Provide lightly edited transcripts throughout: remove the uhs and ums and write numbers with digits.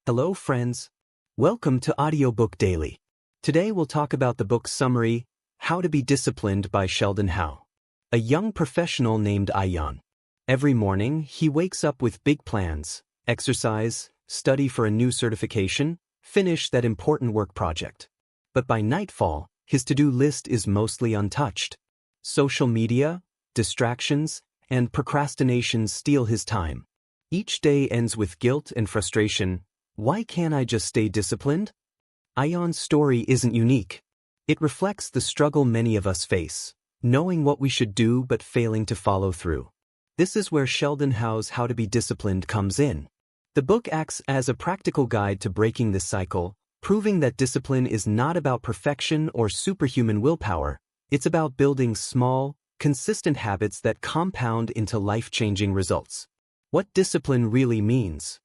Hello friends. Welcome to Audiobook Daily. Today we'll talk about the book's summary, How to Be Disciplined by Sheldon Howe. A young professional named Ayan. Every morning, he wakes up with big plans: exercise, study for a new certification, finish that important work project. But by nightfall, his to-do list is mostly untouched. Social media, distractions, and procrastination steal his time. Each day ends with guilt and frustration. Why can't I just stay disciplined? Ayan's story isn't unique. It reflects the struggle many of us face, knowing what we should do but failing to follow through. This is where Sheldon Howe's How to Be Disciplined comes in. The book acts as a practical guide to breaking this cycle, proving that discipline is not about perfection or superhuman willpower. It's about building small, consistent habits that compound into life-changing results. What discipline really means.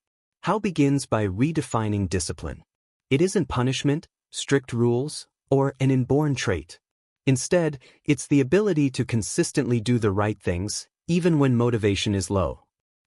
Howe begins by redefining discipline. It isn't punishment, strict rules, or an inborn trait. Instead, it's the ability to consistently do the right things, even when motivation is low.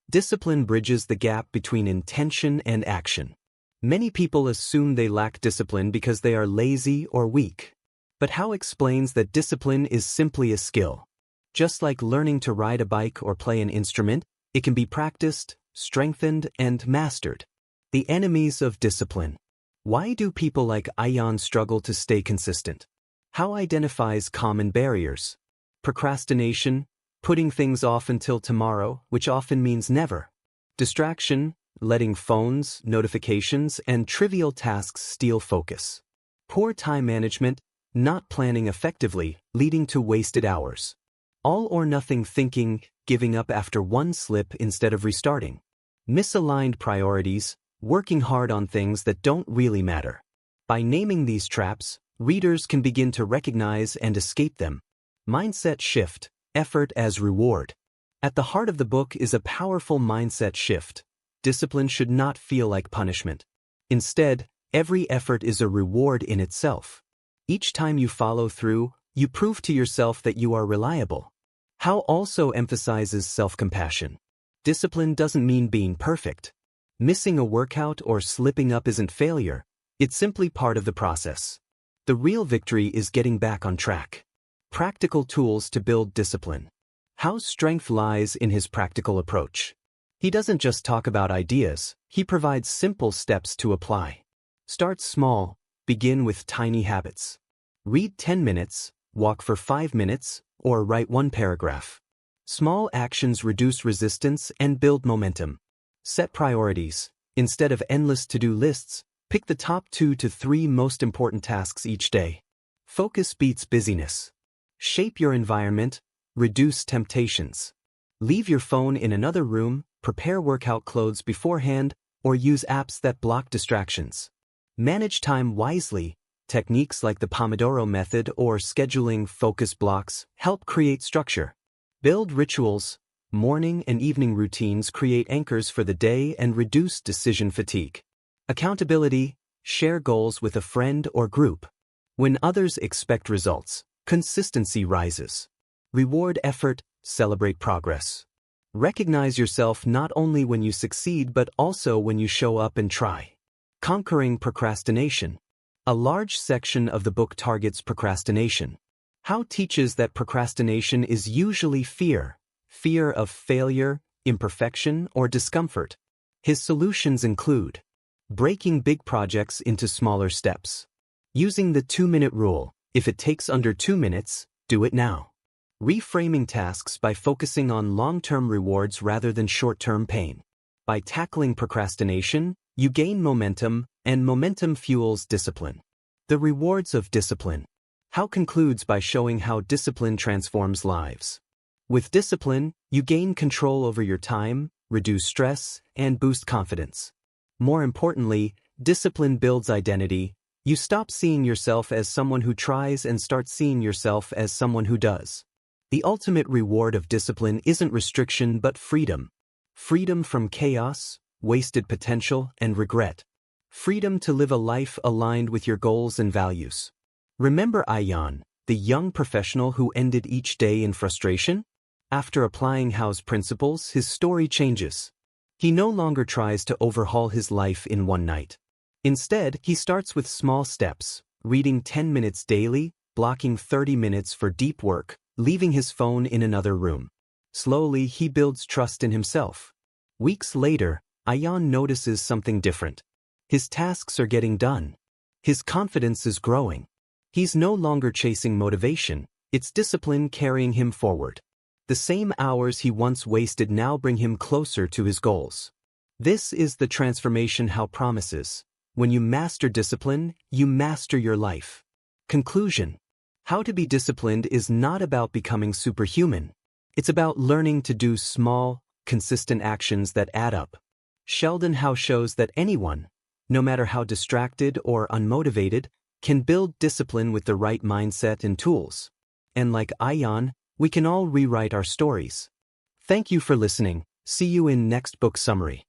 Discipline bridges the gap between intention and action. Many people assume they lack discipline because they are lazy or weak. But Howe explains that discipline is simply a skill. Just like learning to ride a bike or play an instrument, it can be practiced, strengthened, and mastered. The enemies of discipline. Why do people like Ayan struggle to stay consistent? Howe identifies common barriers. Procrastination, putting things off until tomorrow, which often means never. Distraction, letting phones, notifications, and trivial tasks steal focus. Poor time management, not planning effectively, leading to wasted hours. All or nothing thinking, giving up after one slip instead of restarting. Misaligned priorities, working hard on things that don't really matter. By naming these traps, readers can begin to recognize and escape them. Mindset shift, effort as reward. At the heart of the book is a powerful mindset shift. Discipline should not feel like punishment. Instead, every effort is a reward in itself. Each time you follow through, you prove to yourself that you are reliable. Howe also emphasizes self-compassion. Discipline doesn't mean being perfect. Missing a workout or slipping up isn't failure. It's simply part of the process. The real victory is getting back on track. Practical tools to build discipline. Howe's strength lies in his practical approach. He doesn't just talk about ideas, he provides simple steps to apply. Start small, begin with tiny habits. Read 10 minutes, walk for 5 minutes, or write 1 paragraph. Small actions reduce resistance and build momentum. Set priorities. Instead of endless to-do lists, pick the top 2 to 3 most important tasks each day. Focus beats busyness. Shape your environment, reduce temptations. Leave your phone in another room, prepare workout clothes beforehand, or use apps that block distractions. Manage time wisely. Techniques like the Pomodoro method or scheduling focus blocks help create structure. Build rituals. Morning and evening routines create anchors for the day and reduce decision fatigue. Accountability. Share goals with a friend or group. When others expect results, consistency rises. Reward effort. Celebrate progress. Recognize yourself not only when you succeed but also when you show up and try. Conquering procrastination. A large section of the book targets procrastination. Howe teaches that procrastination is usually fear of failure, imperfection, or discomfort. His solutions include breaking big projects into smaller steps. Using the 2-minute rule. If it takes under 2 minutes, do it now. Reframing tasks by focusing on long-term rewards rather than short-term pain. By tackling procrastination, you gain momentum, and momentum fuels discipline. The rewards of discipline. Howe concludes by showing how discipline transforms lives. With discipline, you gain control over your time, reduce stress, and boost confidence. More importantly, discipline builds identity. You stop seeing yourself as someone who tries and start seeing yourself as someone who does. The ultimate reward of discipline isn't restriction but freedom. Freedom from chaos, wasted potential, and regret. Freedom to live a life aligned with your goals and values. Remember Ayan, the young professional who ended each day in frustration? After applying Howe's principles, his story changes. He no longer tries to overhaul his life in one night. Instead, he starts with small steps, reading 10 minutes daily, blocking 30 minutes for deep work, leaving his phone in another room. Slowly, he builds trust in himself. Weeks later, Ayan notices something different. His tasks are getting done. His confidence is growing. He's no longer chasing motivation, it's discipline carrying him forward. The same hours he once wasted now bring him closer to his goals. This is the transformation Howe promises. When you master discipline, you master your life. Conclusion: how to be disciplined is not about becoming superhuman. It's about learning to do small, consistent actions that add up. Sheldon Howe shows that anyone, no matter how distracted or unmotivated, can build discipline with the right mindset and tools. And like Ayan, we can all rewrite our stories. Thank you for listening. See you in next book summary.